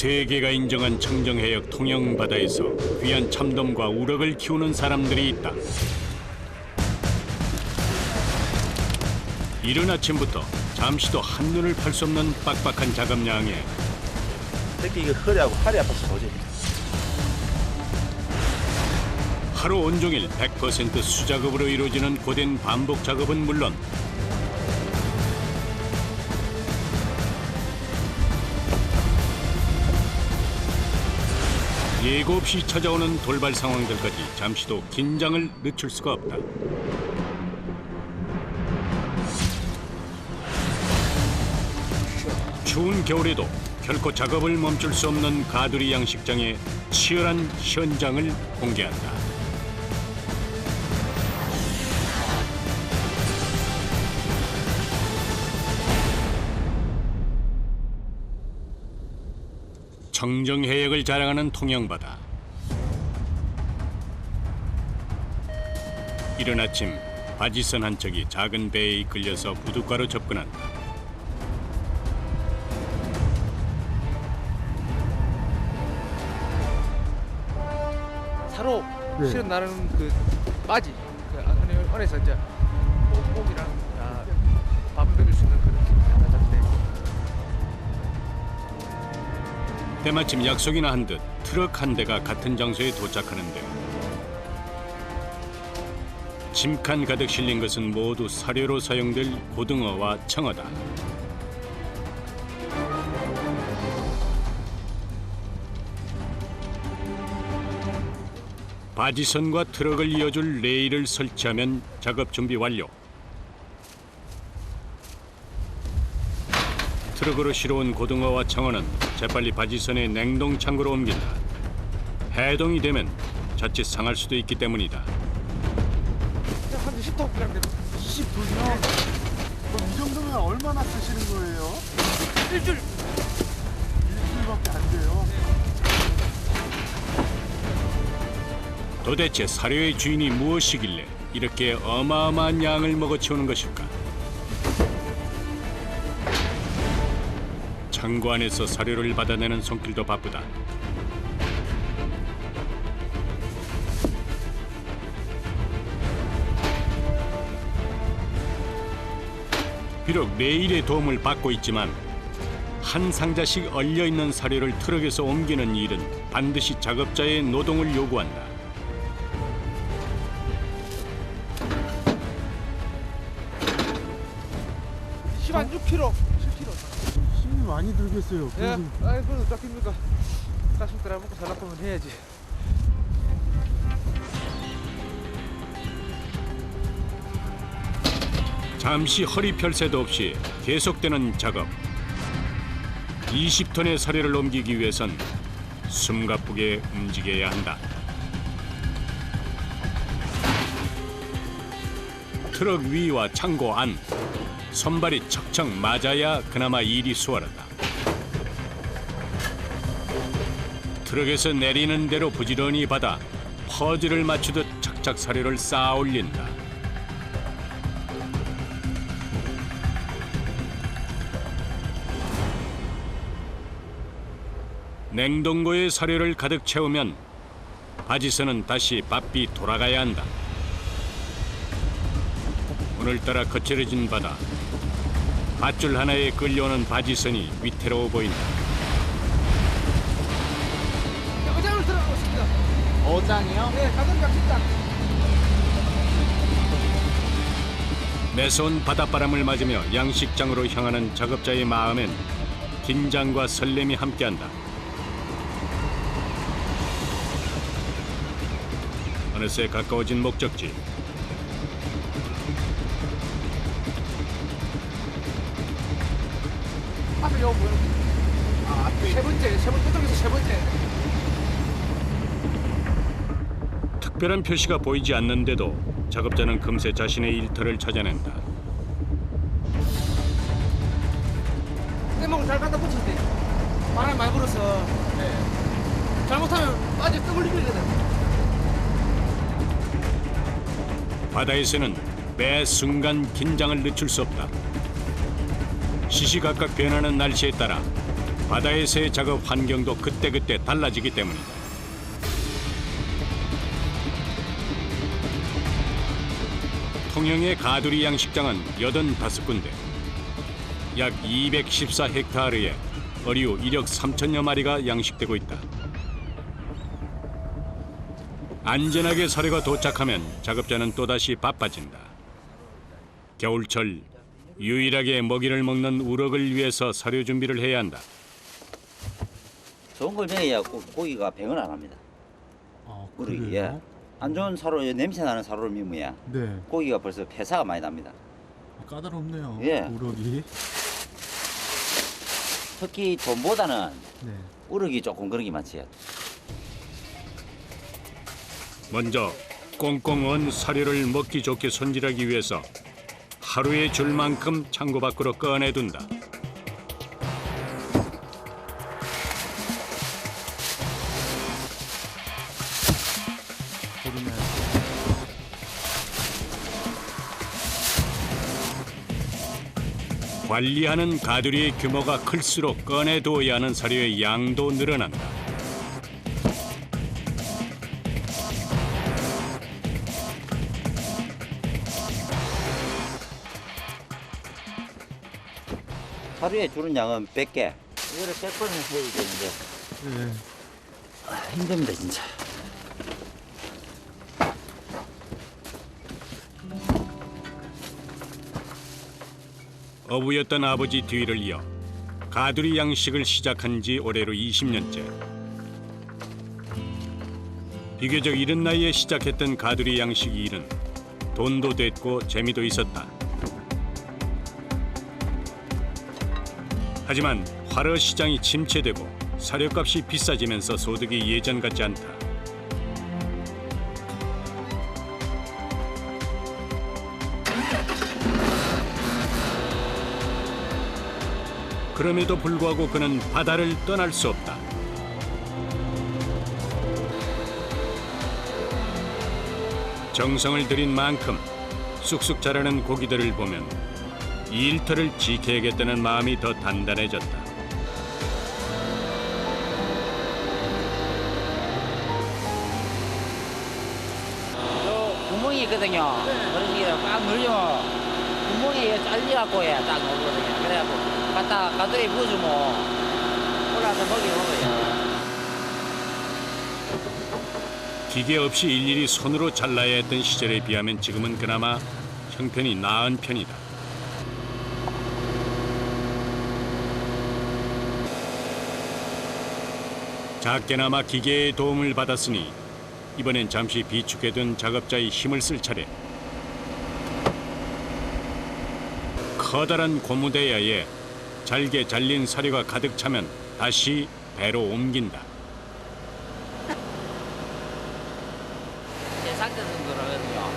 세계가 인정한 청정해역 통영 바다에서 귀한 참돔과 우럭을 키우는 사람들이 있다. 이른 아침부터 잠시도 한눈을 팔 수 없는 빡빡한 작업량에 특히 이거 허리하고 팔이 아파서 도저히. 하루 온종일 100% 수작업으로 이루어지는 고된 반복 작업은 물론 예고 없이 찾아오는 돌발 상황들까지 잠시도 긴장을 늦출 수가 없다. 추운 겨울에도 결코 작업을 멈출 수 없는 가두리 양식장의 치열한 현장을 공개한다. 청정해역을 자랑하는 통영바다. 이른 아침 바지선 한 척이 작은 배에 이끌려서 부둣가로 접근한다. 사로 네. 실은 나는 그 빠지 그 안에서 이제 고기랑 밥 먹일 수 있는 그런 장대. 때마침 약속이나 한 듯 트럭 한 대가 같은 장소에 도착하는데 짐칸 가득 실린 것은 모두 사료로 사용될 고등어와 청어다. 바지선과 트럭을 이어줄 레일을 설치하면 작업 준비 완료. 트럭으로 실어온 고등어와 청어는 재빨리 바지선의 냉동 창고로 옮긴다. 해동이 되면 자칫 상할 수도 있기 때문이다. 한 10톤 그냥 20분이요? 그럼 이 정도면 얼마나 쓰시는 거예요? 일주일. 일주일밖에 안 돼요. 도대체 사료의 주인이 무엇이길래 이렇게 어마어마한 양을 먹어치우는 것일까? 창고 안에서 사료를 받아내는 손길도 바쁘다. 비록 레일의 도움을 받고 있지만 한 상자씩 얼려있는 사료를 트럭에서 옮기는 일은 반드시 작업자의 노동을 요구한다. 한 6kg, 7kg. 힘이 많이 들겠어요. 예, 그래서 아이 그래도 짝입니까? 가슴들 먹고 살라면 해야지. 잠시 허리 펼 새도 없이 계속되는 작업. 20톤의 사료를 옮기기 위해선 숨가쁘게 움직여야 한다. 트럭 위와 창고 안, 손발이 척척 맞아야 그나마 일이 수월하다. 트럭에서 내리는 대로 부지런히 받아 퍼즐을 맞추듯 착착 사료를 쌓아 올린다. 냉동고에 사료를 가득 채우면 바지선은 다시 바삐 돌아가야 한다. 오늘따라 거칠어진 바다. 밧줄 하나에 끌려오는 바지선이 위태로워 보인다. 어장을 들어가고 있습니다. 어장이요? 네, 가든 약식장. 매서운 바닷바람을 맞으며 양식장으로 향하는 작업자의 마음엔 긴장과 설렘이 함께한다. 어느새 가까워진 목적지. 앞에 요 뭐야? 앞에 세 번째 쪽에서 세 번째. 특별한 표시가 보이지 않는데도 작업자는 금세 자신의 일터를 찾아낸다. 떼목을 잘 갖다 붙일 때 바람 많이 불어서 잘못하면 빠져 떠올리거든. 바다에서는 매 순간 긴장을 늦출 수 없다. 시시각각 변하는 날씨에 따라 바다에서의 작업 환경도 그때그때 달라지기 때문이다. 통영의 가두리 양식장은 85군데, 약 214헥타르에 어류 1억 3천여 마리가 양식되고 있다. 안전하게 사료가 도착하면 작업자는 또다시 바빠진다. 겨울철 유일하게 먹이를 먹는 우럭을 위해서 사료 준비를 해야 한다. 좋은 걸 먹여야 고기가 병을 안 합니다. 우럭이. 예. 안 좋은 사료, 냄새 나는 사료를 먹으면 네. 고기가 벌써 폐사가 많이 납니다. 까다롭네요. 예. 우럭이. 특히 돈보다는 네. 우럭이 조금 그런 게 많지. 먼저 꽁꽁 언 사료를 먹기 좋게 손질하기 위해서 하루에 줄 만큼 창고 밖으로 꺼내둔다. 보름에 관리하는 가두리의 규모가 클수록 꺼내두어야 하는 사료의 양도 늘어난다. 하루에 주는 양은 100개. 이거를 100번을 해야 되는데 네. 힘듭니다 진짜. 어부였던 아버지 뒤를 이어 가두리 양식을 시작한 지 올해로 20년째. 비교적 이른 나이에 시작했던 가두리 양식 일은 돈도 됐고 재미도 있었다. 하지만 활어 시장이 침체되고 사료값이 비싸지면서 소득이 예전 같지 않다. 그럼에도 불구하고 그는 바다를 떠날 수 없다. 정성을 들인 만큼 쑥쑥 자라는 고기들을 보면 이 일터를 지켜야겠다는 마음이 더 단단해졌다. 요 구멍이 있거든요. 그래서 이게 꽉 눌리면 구멍에 잘려갖고 딱 나오거든요. 그래갖고 갖다 가두리 부어주면 올라서 먹이 먹어요. 기계 없이 일일이 손으로 잘라야 했던 시절에 비하면 지금은 그나마 형편이 나은 편이다. 작게나마 기계의 도움을 받았으니 이번엔 잠시 비축해둔 작업자의 힘을 쓸 차례. 커다란 고무대야에 잘게 잘린 사료가 가득 차면 다시 배로 옮긴다. 제 상태 정도라거든요.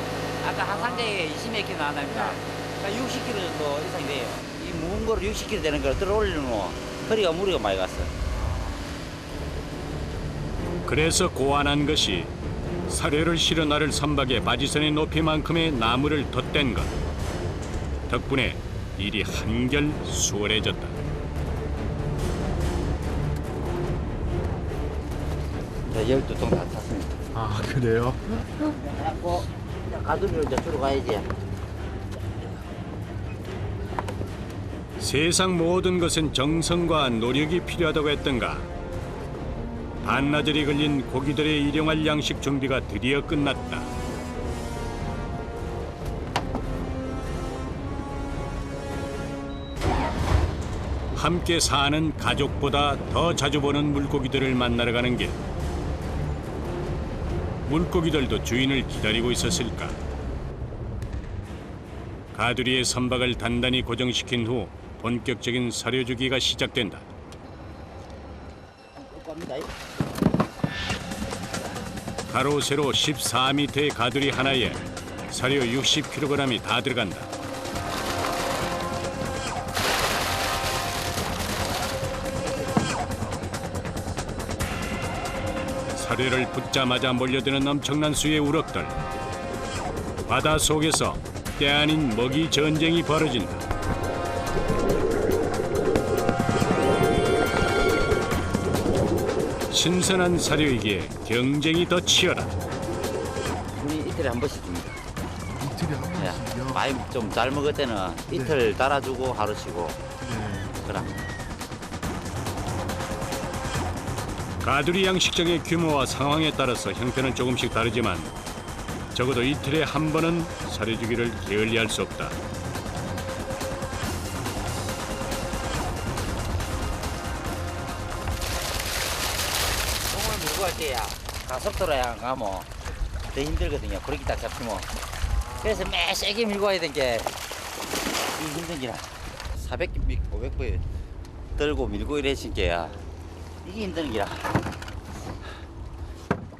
아까 한 상자에 20몇 킬로 나갑니다. 그러니까 60kg 정도 이상이 돼요. 이 무거운 거를 60kg 되는 걸 들어 올리면 허리가 무리가 많이 갔어요. 그래서 고안한 것이 사료를 실어 나를 선박의 바지선의 높이만큼의 나무를 덧댄 것. 덕분에 일이 한결 수월해졌다. 자, 12통 다 탔습니다. 아 그래요? 그래갖고 가두리로 이제 주러 가야지. 세상 모든 것은 정성과 노력이 필요하다고 했던가. 반나절이 걸린 고기들의 일용할 양식 준비가 드디어 끝났다. 함께 사는 가족보다 더 자주 보는 물고기들을 만나러 가는 길. 물고기들도 주인을 기다리고 있었을까. 가두리의 선박을 단단히 고정시킨 후 본격적인 사료 주기가 시작된다. 가로 세로 14m의 가두리 하나에 사료 60kg이 다 들어간다. 사료를 붓자마자 몰려드는 엄청난 수의 우럭들. 바다 속에서 때 아닌 먹이 전쟁이 벌어진다. 신선한 사료이기에 경쟁이 더 치열하다. 우리 이틀에 한 번씩 줍니다. 이틀에 한 예. 번씩이요? 많이 좀 잘 먹을 때는 이틀 따라주고 하루 쉬고 네. 그럼. 가두리 양식장의 규모와 상황에 따라서 형태는 조금씩 다르지만 적어도 이틀에 한 번은 사료 주기를 게을리할 수 없다. 똥을 밀고 할 때야 가속도로야 가면 더 힘들거든요. 그렇게 딱 잡히면. 그래서 매 세게 밀고 와야 되는 게 힘든 기라. 400개, 500개 들고 밀고 이래신 게야 이게 힘든 기라.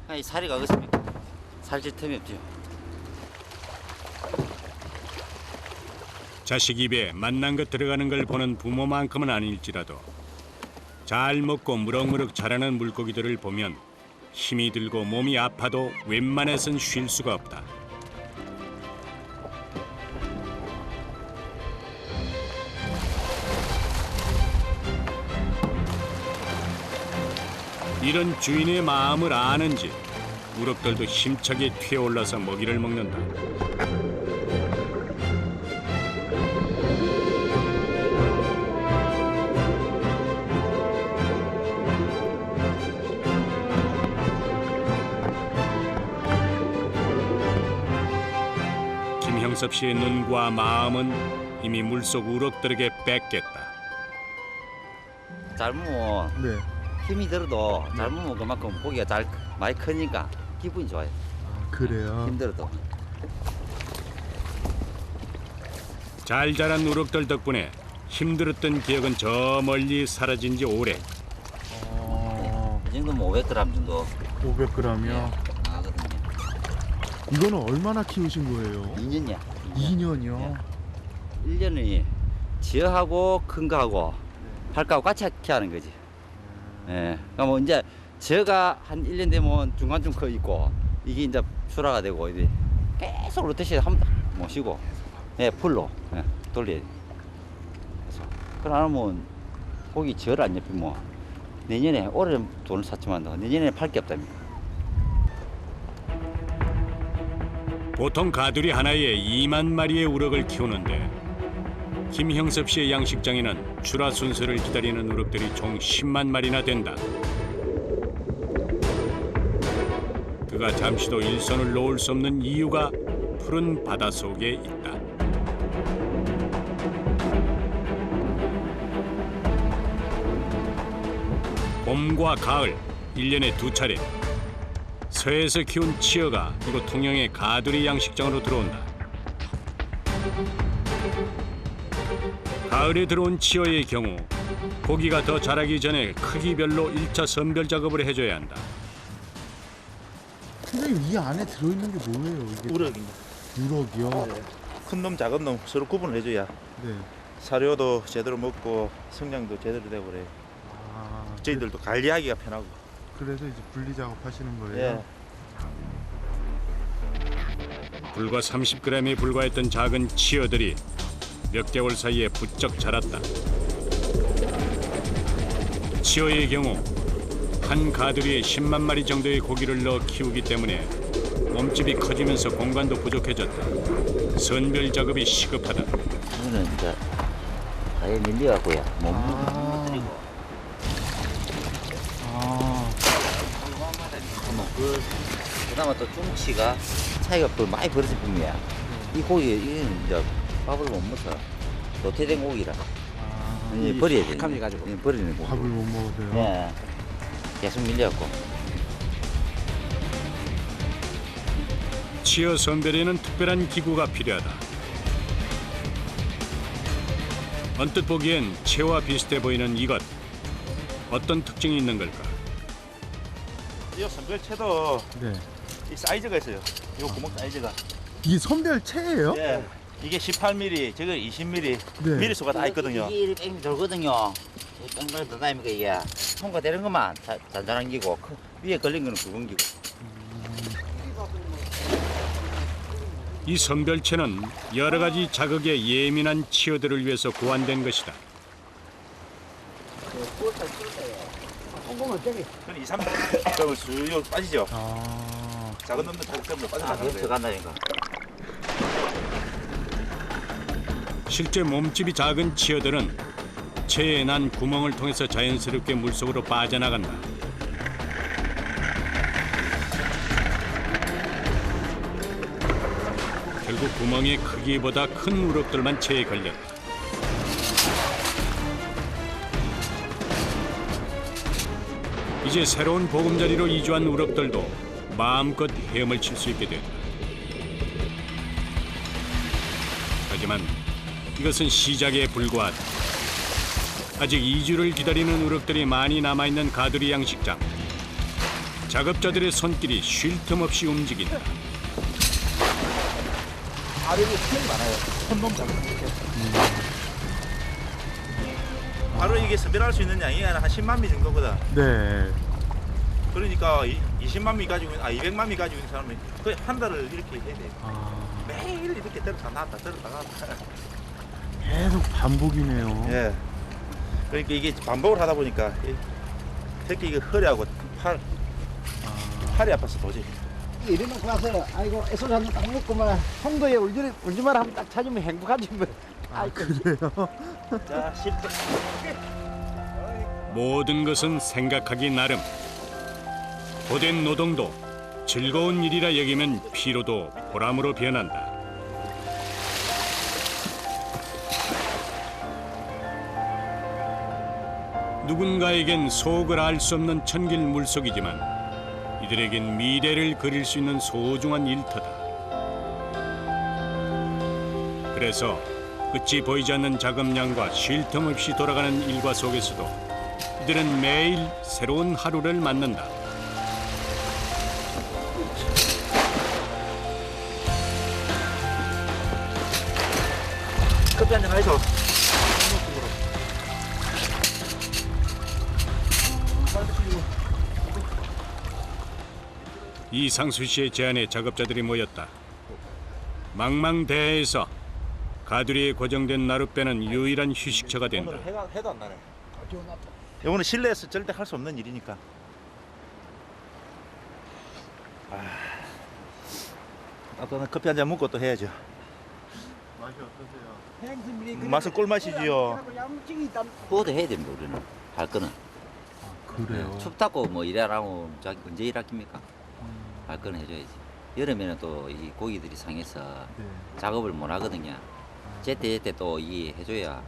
아니 살이가 어떻습니까? 살찔 틈이 없죠. 자식 입에 맛난 것 들어가는 걸 보는 부모만큼은 아닐지라도 잘 먹고 무럭무럭 자라는 물고기들을 보면 힘이 들고 몸이 아파도 웬만해선 쉴 수가 없다. 이런 주인의 마음을 아는지 우럭들도 힘차게 튀어올라서 먹이를 먹는다. 김형섭 씨의 눈과 마음은 이미 물속 우럭들에게 뺏겼다. 삶으면 네. 힘이 들어도 삶으면 그만큼 고기가 잘 많이 크니까 기분이 좋아요. 아, 그래요? 힘들어도. 잘 자란 우럭들 덕분에 힘들었던 기억은 저 멀리 사라진 지 오래. 이 정도면 500g 정도 500g이요? 나거든요. 이거는 얼마나 키우신 거예요? 2년이야. 2년이요? 1년이 지어하고 큰 거하고 할거하고 같이 하는 거지. 예. 그러니까 뭐 이제 저가 한 1년 되면 중간중 커 있고 이게 이제 출하가 되고 이제 계속 로테이션 한번 못 쉬고 예, 풀로 돌려야 돼. 그래서 그러면 고기 절 안 잡히면 내년에 올해 돈을 샀지만 내년에 팔 게 없답니다. 보통 가두리 하나에 2만 마리의 우럭을 키우는데 김형섭 씨의 양식장에는 출하 순서를 기다리는 우럭들이 총 10만 마리나 된다. 그가 잠시도 일손을 놓을 수 없는 이유가 푸른 바다 속에 있다. 봄과 가을 1년에 2차례 서해에서 키운 치어가 이곳 통영의 가두리 양식장으로 들어온다. 가을에 들어온 치어의 경우 고기가 더 자라기 전에 크기별로 1차 선별 작업을 해줘야 한다. 선생님 이 안에 들어있는 게 뭐예요? 이게 우럭입니다. 우럭이요? 큰 놈, 작은 놈 서로 구분을 해줘야 네. 사료도 제대로 먹고 성장도 제대로 되고 그래요. 아, 저희들도 관리하기가 편하고. 그래서 이제 분리 작업하시는 거예요? 예. 불과 30g에 불과했던 작은 치어들이 몇 개월 사이에 부쩍 자랐다. 치어의 경우 한 가두리에 10만 마리 정도의 고기를 넣어 키우기 때문에 몸집이 커지면서 공간도 부족해졌다. 선별 작업이 시급하다. 이거는 이제 아예 밀려갖고요. 몸 들이고. 그나마 또 중치가 차이가 또 많이 벌어진 품이야. 이 고기 이건 이제 밥을 못 먹어. 도태된 고기라. 이제 버려야 돼. 감해가지고. 버리는 고기. 밥을 못 먹어도요? 예. 계속 밀려갖고. 치어 선별에는 특별한 기구가 필요하다. 언뜻 보기엔 채와 비슷해 보이는 이것. 어떤 특징이 있는 걸까? 이 선별채도 네. 이 사이즈가 있어요. 이 구멍 사이즈가. 이게 선별체예요? 예. 이게 18mm, 저거 20mm, 네. 미리수가 다 있거든요. 이게 이렇게 뺑 돌거든요. 뺑뺑 돌다니까 이게 통과되는 것만 잔잔한 기고 위에 걸린 거는 굵은 기고. 이 선별체는 여러 가지 자극에 예민한 치어들을 위해서 고안된 것이다. 꼼꼼한 어쩌게. 그럼 2, 3일 그러면 수요 빠지죠. 아, 작은 놈들 자극적으로 빠져나가는 그렇죠 거예요. 간다니까. 실제 몸집이 작은 치어들은 체에 난 구멍을 통해서 자연스럽게 물속으로 빠져나간다. 결국 구멍의 크기보다 큰 우럭들만 체에 걸렸다. 이제 새로운 보금자리로 이주한 우럭들도 마음껏 헤엄을 칠 수 있게 됐다. 하지만 이것은 시작에 불과하다. 아직 이주를 기다리는 우럭들이 많이 남아있는 가두리 양식장. 작업자들의 손길이 쉴 틈 없이 움직인다. 아래로 수명이 많아요. 손놈 작은 이렇게. 바로 이게 선별할 수 있는 양이 한 10만 미 정도거든. 네. 그러니까 20만 미 가지고 200만 미 가지고 있는 사람이 거의 한 달을 이렇게 해야 돼. 아, 매일 이렇게 때렸다 놨다 때렸다 놨다. 계속 반복이네요. 예. 그러니까 이게 반복을 하다 보니까 특히 이게 허리하고 팔이 아파서 도저히. 이래놓고 와서 아이고 애써 한딱 먹고만 송도에 울지마라 하면 딱 찾으면 행복하지 뭐. 아, 그래요? 자, 10분. 모든 것은 생각하기 나름. 고된 노동도 즐거운 일이라 여기면 피로도 보람으로 변한다. 누군가에겐 속을 알 수 없는 천길 물속이지만 이들에겐 미래를 그릴 수 있는 소중한 일터다. 그래서 끝이 보이지 않는 작업량과 쉴 틈 없이 돌아가는 일과 속에서도 이들은 매일 새로운 하루를 맞는다. 커피 한잔 하이소. 이상수 씨의 제안에 작업자들이 모였다. 망망대해에서 가두리에 고정된 나룻배는 유일한 휴식처가 된다. 오늘 해도 안 나네. 이거는 실내에서 절대 할 수 없는 일이니까. 따뜻한 커피 한잔 먹고 또 해야죠. 맛이 어떠세요? 행심이 맛은 꿀맛이지요. 양식이 있다. 그것도 해야 됩니다 우리는. 할 거는. 그래요? 춥다고 뭐 일하라고 언제 일하십니까? 할 거는 해줘야지. 여름에는 또 이 고기들이 상해서 네. 작업을 못 하거든요. 제때 또 이 해줘야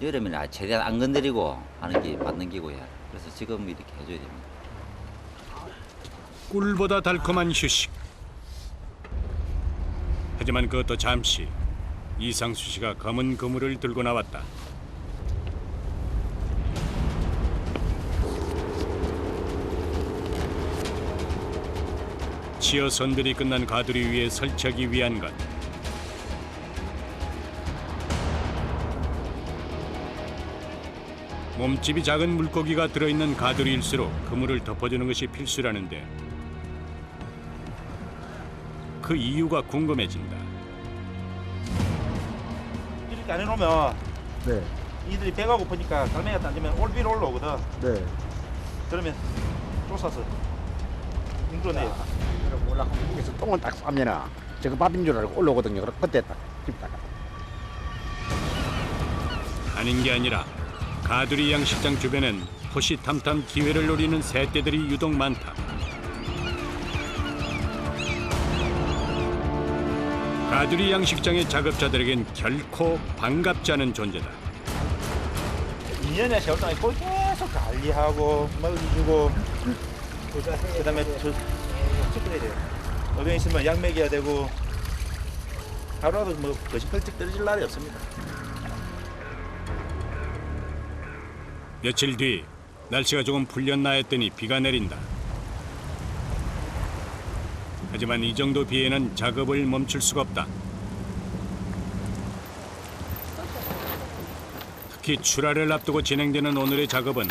여름에는 최대한 안 건드리고 하는 게 맞는 기고야. 그래서 지금 이렇게 해줘야 됩니다. 꿀보다 달콤한 휴식. 하지만 그것도 잠시. 이상수 씨가 검은 그물을 들고 나왔다. 치어 선들이 끝난 가두리 위에 설치하기 위한 것. 몸집이 작은 물고기가 들어있는 가두리일수록 그물을 덮어주는 것이 필수라는데 그 이유가 궁금해진다. 이렇게 안 해놓으면 네. 이들이 배가 고프니까 갈매기가 던지면 위로 올라오거든. 네. 그러면 쫓아서 힘들어내요. 올라가면 여기서 똥을 딱 싸면은 저거 밥인 줄 알고 올라오거든요. 그럼 그때 딱 집다가. 아닌 게 아니라 가두리 양식장 주변엔 호시탐탐 기회를 노리는 새떼들이 유독 많다. 가두리 양식장의 작업자들에겐 결코 반갑지 않은 존재다. 2년에 세월 동안 거기 계속 관리하고 먹여주고 그다음에 저 체크해야 돼요. 어병 있으면 약 먹여야 되고 하루라도 뭐 거시 펄쩍 떨어질 날이 없습니다. 며칠 뒤 날씨가 조금 풀렸나 했더니 비가 내린다. 하지만 이 정도 비에는 작업을 멈출 수가 없다. 특히 출하를 앞두고 진행되는 오늘의 작업은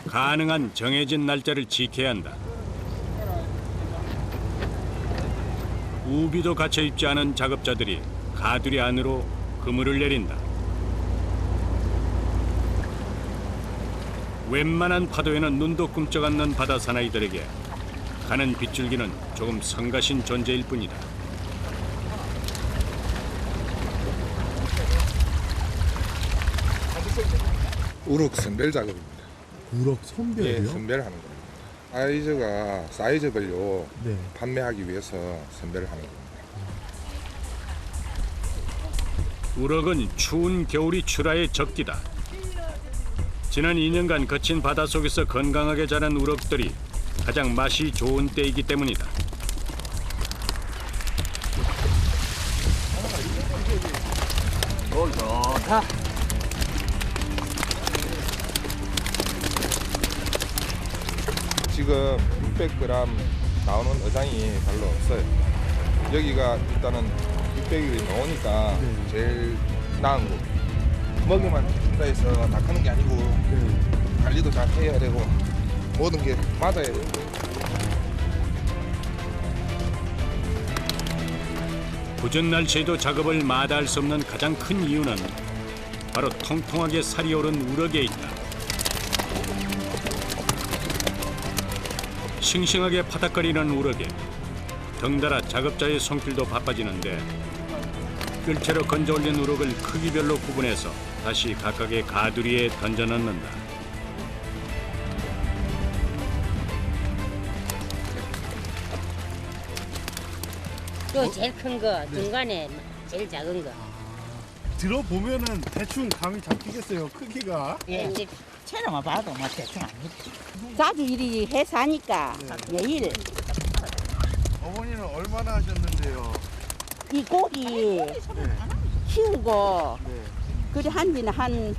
가능한 정해진 날짜를 지켜야 한다. 우비도 갇혀 입지 않은 작업자들이 가두리 안으로 그물을 내린다. 웬만한 파도에는 눈도 끔찍 않는 바다 사나이들에게 가는 빗줄기는 조금 성가신 존재일 뿐이다. 우럭 선별 작업입니다. 우럭 예, 선별이요? 선별하는 겁니다. 사이즈가 사이즈별로 네. 판매하기 위해서 선별을 하는 겁니다. 우럭은 추운 겨울이 출하의 적기다. 지난 2년간 거친 바다 속에서 건강하게 자란 우럭들이 가장 맛이 좋은 때이기 때문이다. 지금 600g 나오는 어장이 별로 없어요. 여기가 일단은 600이 나오니까 네. 제일 나은 거. 먹이만 준다 해서 다 크는 게 아니고 네. 관리도 잘 해야 되고 모든 게 맞아야 돼요. 궂은 날씨에도 작업을 마다할 수 없는 가장 큰 이유는 바로 통통하게 살이 오른 우럭에 있다. 싱싱하게 파닥거리는 우럭에 덩달아 작업자의 손길도 바빠지는데 뜰채로 건져 올린 우럭을 크기별로 구분해서 다시 각각의 가두리에 던져 넣는다. 요 제일 큰 거, 중간에 제일 작은 거. 들어보면은 대충 감이 잡히겠어요, 크기가. 예. 이제 채로만 봐도 뭐 대충 압니다. 자주 이리 해서 하니까 매일 어머니는 얼마나 하셨는데요? 이 고기 키우고 네. 그래 한 지는 한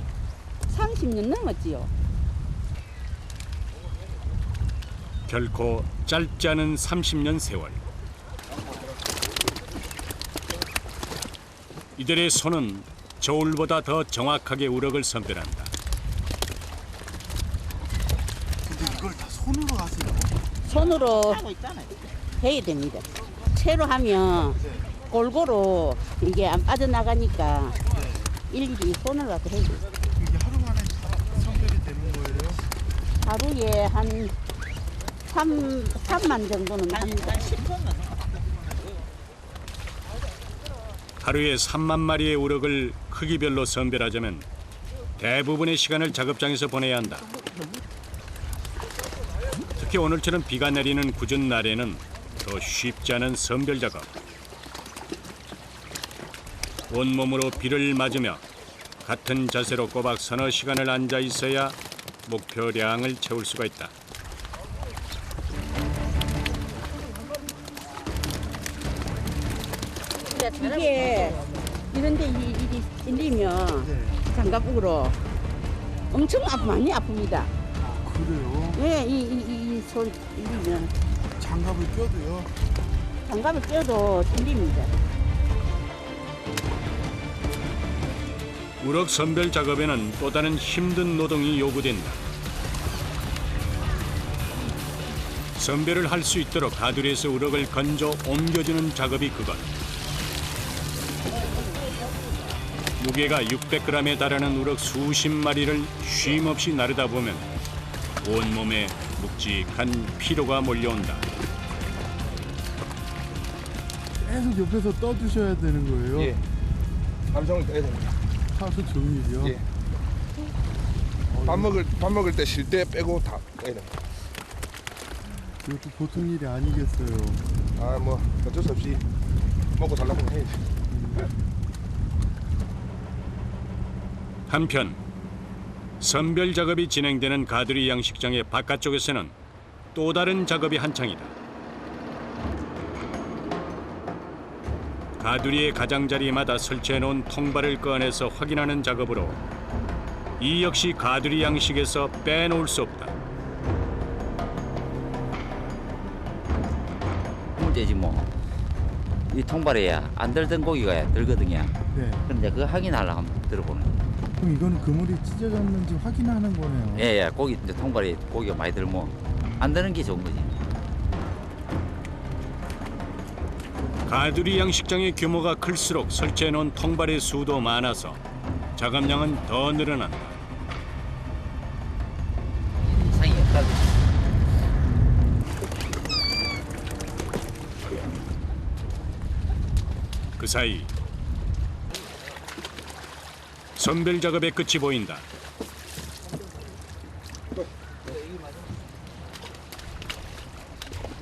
30년 넘었지요. 결코 짧지 않은 30년 세월. 이들의 손은 저울보다 더 정확하게 우럭을 선별한다. 근데 이걸 다 손으로 하세요? 손으로 하고 있잖아요. 해야 됩니다. 채로 하면 골고루 이게 안 빠져나가니까 일일이 손으로 가서 해야 돼요. 이게 하루 만에 다 선별이 되는 거예요? 하루에 한 3만 정도는 합니다. 한 10분은 하루에 3만 마리의 우럭을 크기별로 선별하자면 대부분의 시간을 작업장에서 보내야 한다. 특히 오늘처럼 비가 내리는 궂은 날에는 더 쉽지 않은 선별 작업. 온몸으로 비를 맞으며 같은 자세로 꼬박 서너 시간을 앉아 있어야 목표량을 채울 수가 있다. 이게 이런데 일이 찔리면 장갑으로 엄청 많이 아픕니다. 그래요? 예, 이 손 찔리면 장갑을 껴도요? 장갑을 껴도 찔립니다. 우럭 선별 작업에는 또 다른 힘든 노동이 요구된다. 선별을 할 수 있도록 가두리에서 우럭을 건져 옮겨주는 작업이 그것. 무게가 600g에 달하는 우럭 수십 마리를 쉼없이 나르다 보면 온몸에 묵직한 피로가 몰려온다. 계속 옆에서 떠주셔야 되는 거예요? 예. 하루 종일 떠야 됩니다. 하루 종일이요? 예. 밥 먹을 때 쉴 때 빼고 다 떠야 됩니다. 이것도 보통 일이 아니겠어요. 아, 뭐 어쩔 수 없이 먹고 살려고 해야지. 한편 선별 작업이 진행되는 가두리 양식장의 바깥쪽에서는 또 다른 작업이 한창이다. 가두리의 가장자리마다 설치해놓은 통발을 꺼내서 확인하는 작업으로 이 역시 가두리 양식에서 빼놓을 수 없다. 문제지 뭐. 이 통발에야 안 들던 고기가 들거든요. 네. 그런데 그거 확인하려고 한번 들어보는 거예요. 그럼 이거는 그물이 찢어졌는지 확인하는 거네요. 예, 고기 이제 통발에 고기가 많이 들면 안 드는 게 좋은 거지. 가두리 양식장의 규모가 클수록 설치해놓은 통발의 수도 많아서 작업량은 더 늘어난다. 사이 선별 작업의 끝이 보인다.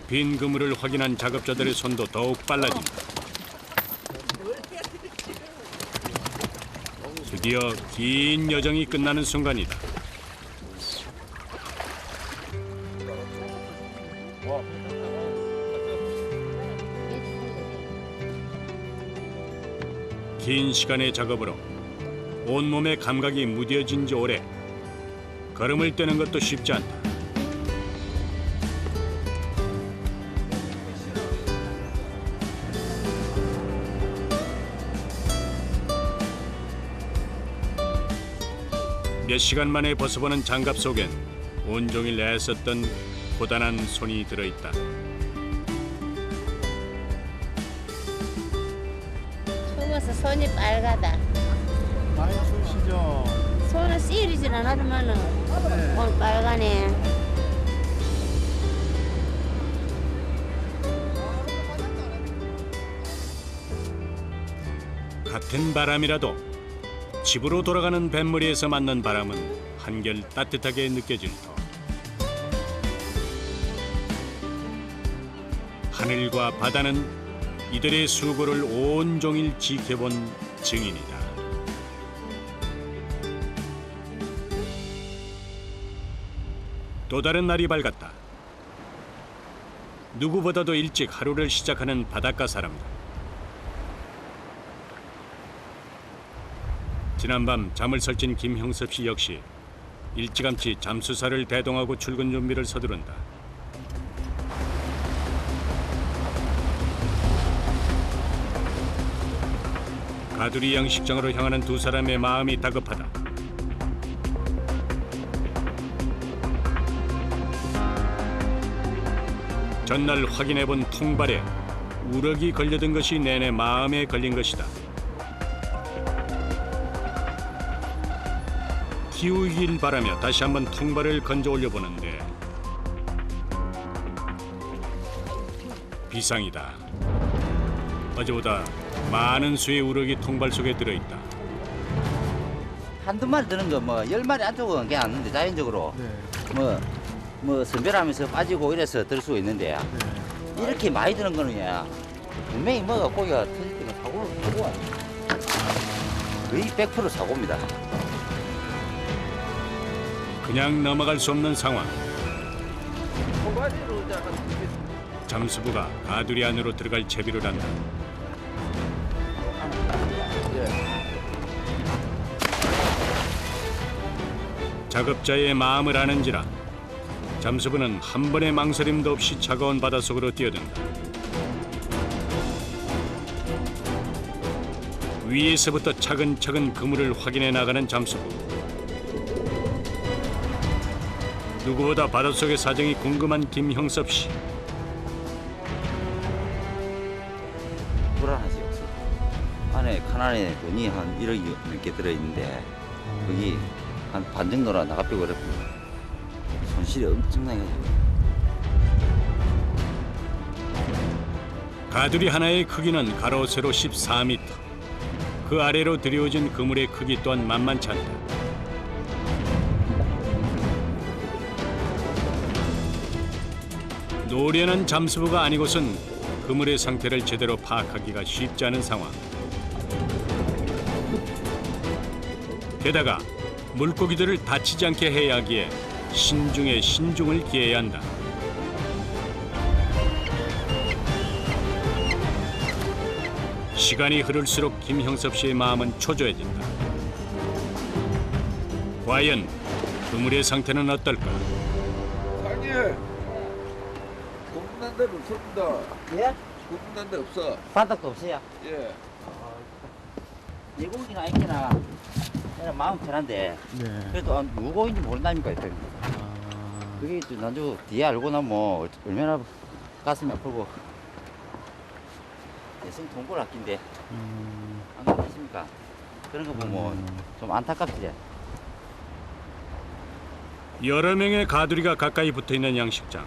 빈 그물을 확인한 작업자들의 손도 더욱 빨라진다. 드디어 긴 여정이 끝나는 순간이다. 긴 시간의 작업으로 온몸에 감각이 무뎌진 지 오래. 걸음을 떼는 것도 쉽지 않다. 몇 시간 만에 벗어보는 장갑 속엔 온종일 애썼던 고단한 손이 들어있다. 추워서 손이 빨가다. 많이 추우시죠? 손은 시리진 않았지만은 네. 손 빨가네. 같은 바람이라도 집으로 돌아가는 뱃머리에서 맞는 바람은 한결 따뜻하게 느껴질 터. 하늘과 바다는 이들의 수고를 온종일 지켜본 증인이다. 또 다른 날이 밝았다. 누구보다도 일찍 하루를 시작하는 바닷가 사람들. 지난밤 잠을 설친 김형섭 씨 역시 일찌감치 잠수사를 대동하고 출근 준비를 서두른다. 가두리 양식장으로 향하는 두 사람의 마음이 다급하다. 전날 확인해본 통발에 우럭이 걸려든 것이 내내 마음에 걸린 것이다. 기우이길 바라며 다시 한번 통발을 건져 올려보는데 비상이다. 어제보다 많은 수의 우럭이 통발 속에 들어있다. 한두 마리 드는 거 뭐 10마리 안쪽은 그냥 안는데 자연적으로 네. 뭐 선별하면서 빠지고 이래서 들 수 있는데 이렇게 많이 드는 거는 야 분명히 뭐가 고기가 터질 때는 사고를 보고 와요. 거의 100% 사고입니다. 그냥 넘어갈 수 없는 상황. 잠수부가 가두리 안으로 들어갈 채비를 한다. 작업자의 마음을 아는지라 잠수부는 한 번의 망설임도 없이 차가운 바닷속으로 뛰어든다. 위에서부터 차근차근 그물을 확인해 나가는 잠수부. 누구보다 바닷속의 사정이 궁금한 김형섭 씨. 불안하지 없어. 안에 칸 안에 돈이 한 1억이 넘게 들어있는데 거기 한 반 정도나 나가빼고 그랬거든요. 손실이 엄청나게 가지고. 가두리 하나의 크기는 가로 세로 14m. 그 아래로 들여오진 그물의 크기 또한 만만치 않다. 노련한 잠수부가 아니고선 그물의 상태를 제대로 파악하기가 쉽지 않은 상황. 게다가 물고기들을 다치지 않게 해야 하기에 신중에 신중을 기해야 한다. 시간이 흐를수록 김형섭 씨의 마음은 초조해진다. 과연 그물의 상태는 어떨까? 사장님, 고문난 데는 없습니다. 예? 고문난 데 없어. 바닥도 없어요. 예. 예고기나 있기나 그냥 마음 편한데 네. 그래도 무거운지 모른다니까 일단. 그게 또 나중에 뒤에 알고 나면 뭐 얼마나 가슴이 아프고 여성 동굴 아낀데 안 그렇습니까? 그런 거 보면 좀 안타깝지. 여러 명의 가두리가 가까이 붙어있는 양식장.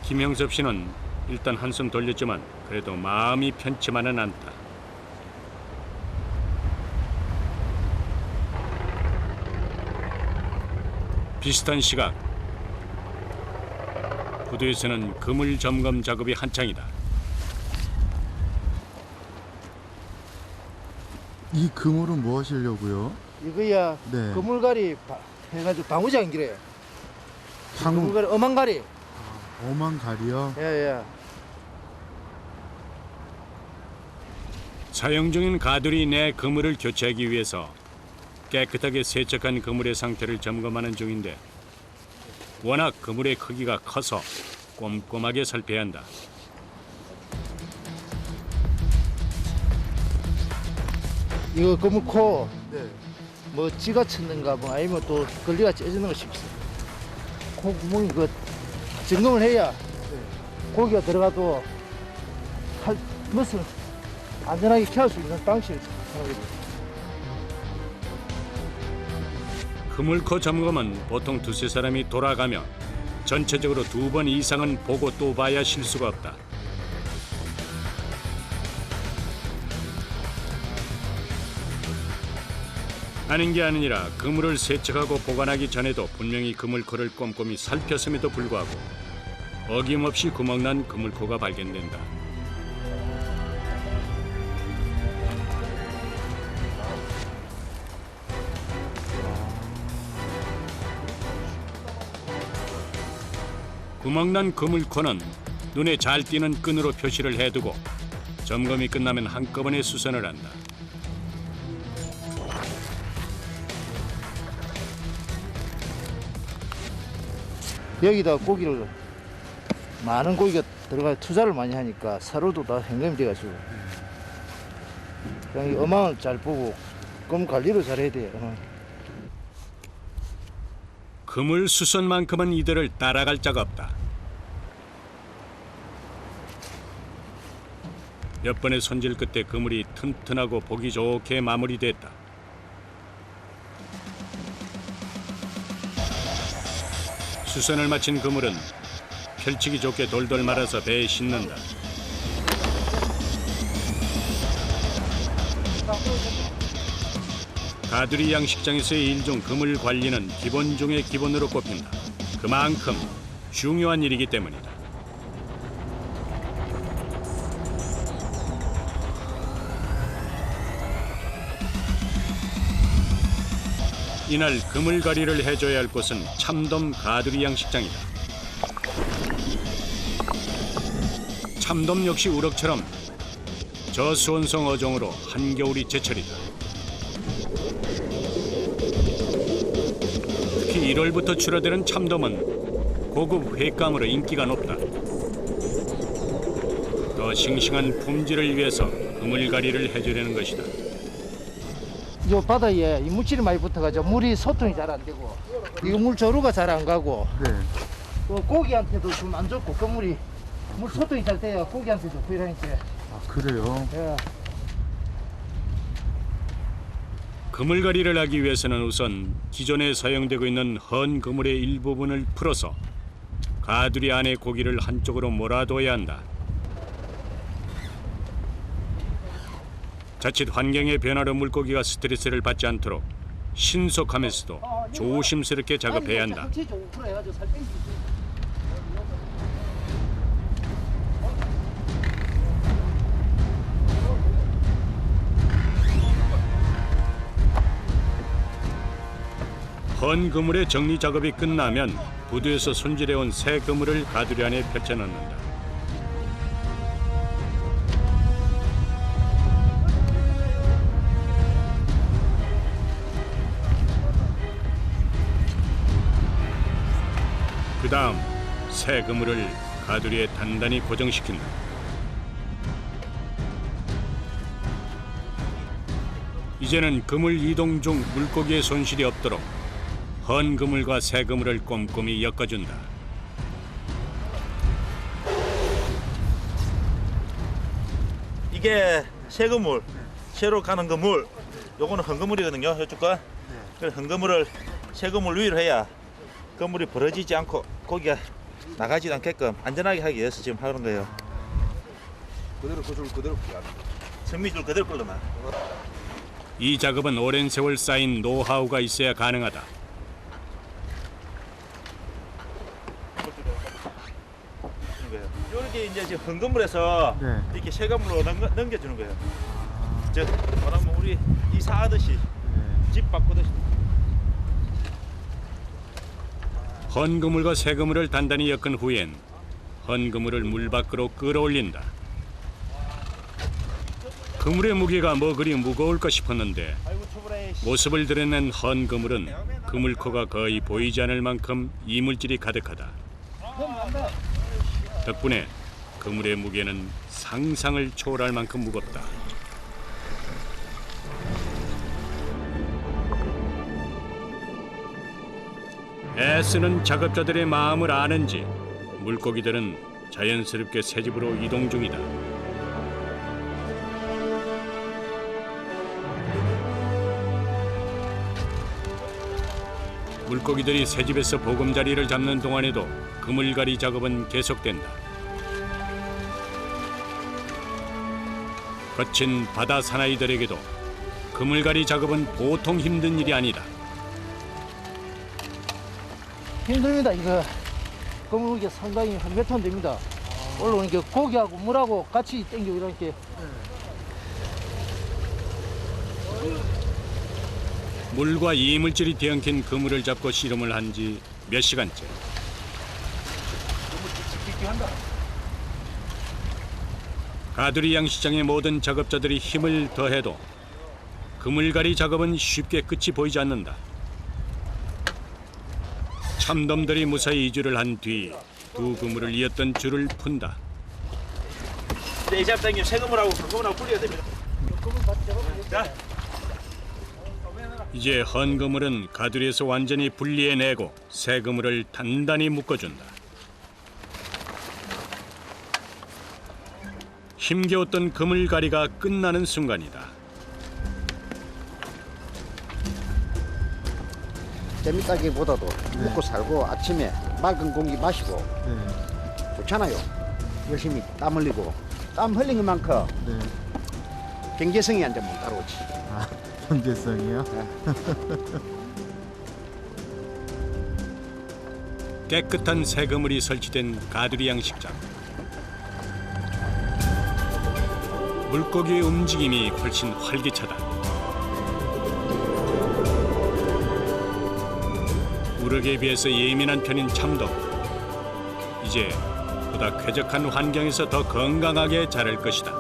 김형섭 씨는 일단 한숨 돌렸지만 그래도 마음이 편치만은 않다. 비슷한 시각 부두에서는 그물 점검 작업이 한창이다. 이 그물은 뭐 하시려고요? 이거야 네. 그물갈이 해가지고 방우장이래. 방우 그물갈이 어망갈이. 어망갈이요? 예예. 사용 중인 가두리 내 그물을 교체하기 위해서 깨끗하게 세척한 그물의 상태를 점검하는 중인데 워낙 그물의 크기가 커서 꼼꼼하게 살펴야 한다. 이거 그물코 네. 뭐 찌가 쳤는가 뭐 아니면 또 걸리가 째지는 거 싶어. 코 구멍이 그 점검을 해야 고기가 들어가도 할 멋을 안전하게 켤 수 있는 방식을 하는 거죠. 그물코 점검은 보통 두세 사람이 돌아가며 전체적으로 2번 이상은 보고 또 봐야 실수가 없다. 아닌 게 아니라 그물을 세척하고 보관하기 전에도 분명히 그물코를 꼼꼼히 살폈음에도 불구하고 어김없이 구멍난 그물코가 발견된다. 구멍난 그물코는 눈에 잘 띄는 끈으로 표시를 해두고 점검이 끝나면 한꺼번에 수선을 한다. 여기다 고기를 많은 고기가 들어가 투자를 많이 하니까 사료도 다 현금이 돼가지고 그냥 이 어망을 잘 보고 그럼 관리를 잘 해야 돼요. 그물 수선만큼은 이들을 따라갈 자가 없다. 몇 번의 손질 끝에 그물이 튼튼하고 보기 좋게 마무리됐다. 수선을 마친 그물은 펼치기 좋게 돌돌 말아서 배에 싣는다. 가두리 양식장에서의 일 중 그물 관리는 기본 중의 기본으로 꼽힌다. 그만큼 중요한 일이기 때문이다. 이날 그물갈이를 해줘야 할 곳은 참돔 가두리 양식장이다. 참돔 역시 우럭처럼 저수온성 어종으로 한겨울이 제철이다. 특히 1월부터 출하되는 참돔은 고급 횟감으로 인기가 높다. 더 싱싱한 품질을 위해서 그물갈이를 해주려는 것이다. 요 바다에 이 물질이 많이 붙어가지고 물이 소통이 잘 안 되고 이거 물 저루가 잘 안 가고 네. 또 고기한테도 좀 안 좋고 그 물이 물 소통이 잘 돼야 고기한테 좋고 이러니까. 아 그래요? 예. 그물갈이를 하기 위해서는 우선 기존에 사용되고 있는 헌 그물의 일부분을 풀어서 가두리 안의 고기를 한쪽으로 몰아둬야 한다. 자칫 환경의 변화로 물고기가 스트레스를 받지 않도록 신속하면서도 조심스럽게 작업해야 한다. 헌 그물의 정리 작업이 끝나면 부두에서 손질해온 새 그물을 가두리 안에 펼쳐넣는다. 그 다음 새 그물을 가두리에 단단히 고정시킨다. 이제는 그물 이동 중 물고기의 손실이 없도록 헌 그물과 새 그물을 꼼꼼히 엮어준다. 이게 새 그물, 새로 가는 그물, 요거는 헌 그물이거든요. 이쪽 거. 그래서 헌 그물을 새 그물 위로 해야 그물이 벌어지지 않고 고기가 나가지 않게끔 안전하게 하기 위해서 지금 하는 거예요. 그대로 그 줄 그대로 피하는 거. 선미줄 그대로 끌어만. 이 작업은 오랜 세월 쌓인 노하우가 있어야 가능하다. 이렇게 이제 지금 흥건물에서 네. 이렇게 쇠건물로 넘겨주는 거예요. 저 말하면 우리 이사하듯이 집 바꾸듯이. 헌그물과 새그물을 단단히 엮은 후엔 헌그물을 물 밖으로 끌어올린다. 그물의 무게가 뭐 그리 무거울까 싶었는데 모습을 드러낸 헌그물은 그물코가 거의 보이지 않을 만큼 이물질이 가득하다. 덕분에 그물의 무게는 상상을 초월할 만큼 무겁다. 애쓰는 작업자들의 마음을 아는지 물고기들은 자연스럽게 새집으로 이동 중이다. 물고기들이 새집에서 보금자리를 잡는 동안에도 그물갈이 작업은 계속된다. 거친 바다 사나이들에게도 그물갈이 작업은 보통 힘든 일이 아니다. 힘듭니다. 이거 그물이 상당히 한 몇 톤 됩니다. 올라오니까 고기하고 물하고 같이 땡기고 이렇게. 물과 이물질이 뒤엉킨 그물을 잡고 씨름을 한 지 몇 시간째. 가두리 양식장의 모든 작업자들이 힘을 더해도 그물갈이 작업은 쉽게 끝이 보이지 않는다. 참돔들이 무사히 이주를 한 뒤 두 그물을 이었던 줄을 푼다. 이 잡장님 쇠건물하고 흥건물하고 분리해야 됩니다. 자. 이제 헌그물은 가두리에서 완전히 분리해내고 새 그물을 단단히 묶어준다. 힘겨웠던 그물갈이가 끝나는 순간이다. 재밌다기보다도 먹고 살고 아침에 맑은 공기 마시고 좋잖아요. 열심히 땀 흘리고 땀 흘린 것만큼 경제성이 안 되면 따라오지. 아, 경제성이요? 깨끗한 새 그물이 설치된 가두리 양식장. 물고기의 움직임이 훨씬 활기차다. 우럭에 비해서 예민한 편인 참돔. 이제 보다 쾌적한 환경에서 더 건강하게 자랄 것이다.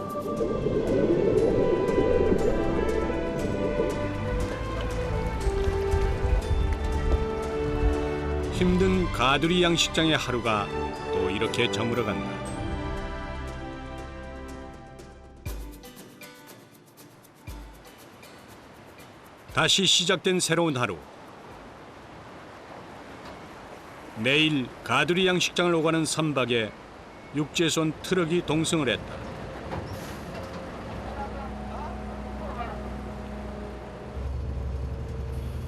힘든 가두리 양식장의 하루가 또 이렇게 저물어간다. 다시 시작된 새로운 하루. 내일 가두리 양식장을 오가는 선박에 육지에서 온 트럭이 동승을 했다.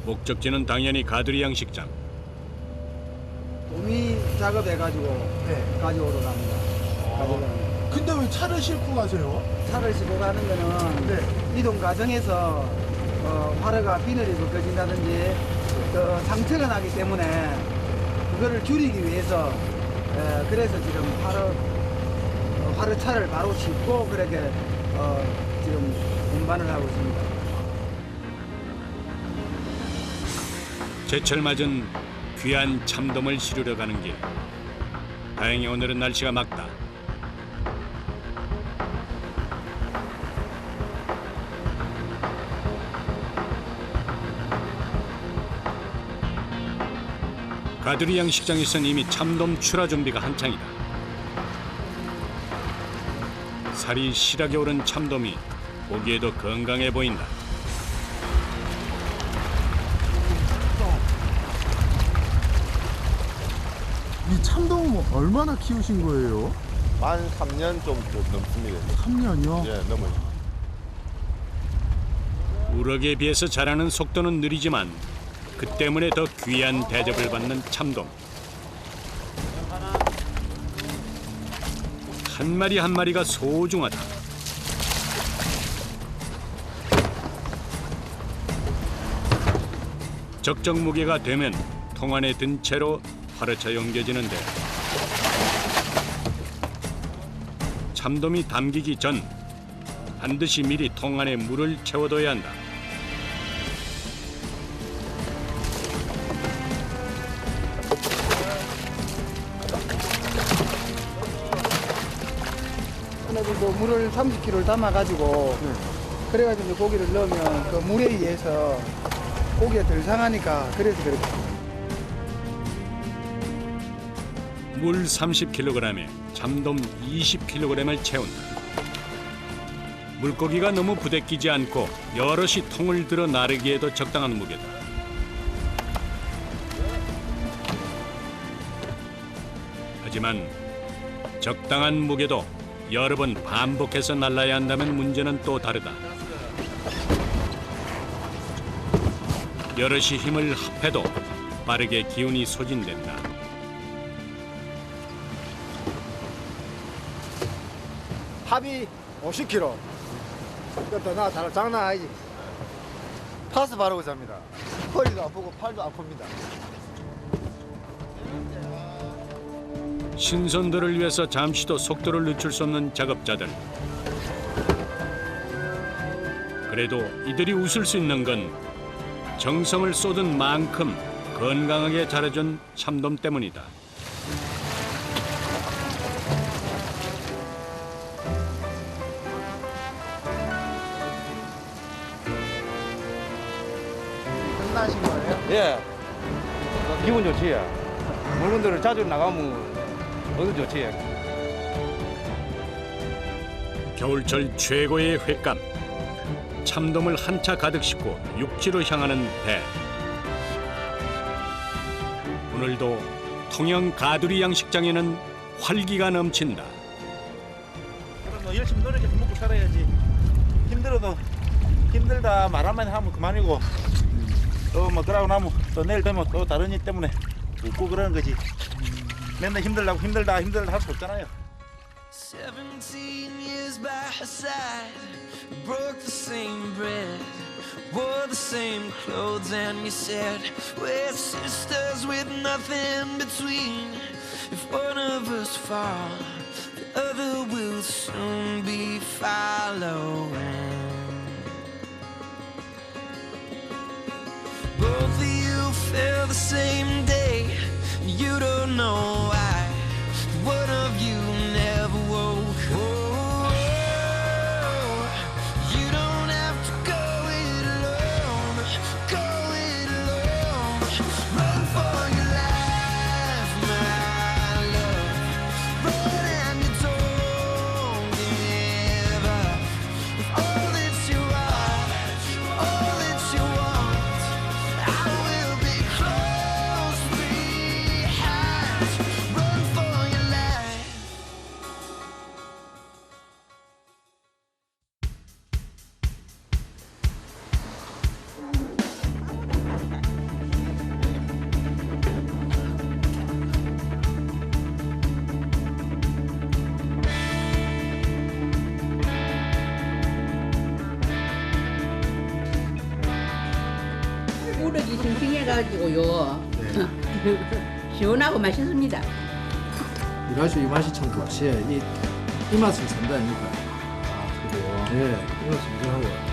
목적지는 당연히 가두리 양식장. 도미 작업해가지고 가져오러 갑니다. 근데 왜 차를 싣고 가세요? 차를 싣고 가는 거는 이동 과정에서 화로가 비늘이 벗겨진다든지 상처가 나기 때문에 그거를 줄이기 위해서 그래서 지금 화로차를 바로 싣고 그렇게 지금 운반을 하고 있습니다. 제철 맞은 귀한 참돔을 실으러 가는 길. 다행히 오늘은 날씨가 맑다. 가두리 양식장에선 이미 참돔 출하 준비가 한창이다. 살이 실하게 오른 참돔이 보기에도 건강해 보인다. 이 참돔은 얼마나 키우신 거예요? 만 3년 좀 넘습니다. 3년이요? 예, 넘어요. 우럭에 비해서 자라는 속도는 느리지만 그 때문에 더 귀한 대접을 받는 참돔. 한 마리 한 마리가 소중하다. 적정 무게가 되면 통 안에 든 채로 파르쳐 옮겨지는데 참돔이 담기기 전 반드시 미리 통 안에 물을 채워둬야 한다. 어느 정도 물을 30kg를 담아가지고 그래가지고 이제 고기를 넣으면 그 물에 의해서 고기가 덜 상하니까 그래서 그렇게. 물 30kg에 참돔 20kg을 채운다. 물고기가 너무 부대끼지 않고 여럿이 통을 들어 나르기에도 적당한 무게다. 하지만 적당한 무게도 여러 번 반복해서 날라야 한다면 문제는 또 다르다. 여럿이 힘을 합해도 빠르게 기운이 소진된다. 합이 50kg. 그것도 나 장난 아니지. 파스 바르고 잡니다. 허리도 아프고 팔도 아픕니다. 신선도를 위해서 잠시도 속도를 늦출 수 없는 작업자들. 그래도 이들이 웃을 수 있는 건 정성을 쏟은 만큼 건강하게 자라준 참돔 때문이다. 끝나신 거예요? 예. 기분 좋지. 물건들을 자주 나가면 어디 좋지. 겨울철 최고의 횟감. 참돔을 한 차 가득 싣고 육지로 향하는 배. 오늘도 통영 가두리 양식장에는 활기가 넘친다. 그럼 뭐 열심히 노력해서 먹고 살아야지. 힘들어도 힘들다 말 한마디 하면 그만이고 또 뭐 그러고 나면 또 내일 되면 또 다른 일 때문에 웃고 그러는 거지. 맨날 힘들다고 힘들다 할 수 없잖아요. 17 years by her side, broke the same bread, wore the same clothes, and you said we're sisters with nothing between. If one of us falls, the other will soon be following. Both of you fell the same day, you don't know why. One of you never woke. Oh, you don't have to go it alone. Go it alone. Run for your life, my love. Run and you don't give up. If all that you are, all that you want, I will be close behind. Run for your life. 우럭이 싱싱해가지고요. 시원하고 맛있습니다. 이라시 이 맛이 참 좋지. 이 맛을 산다니까. 아, 그래요? 예, 이 맛을 인정하고.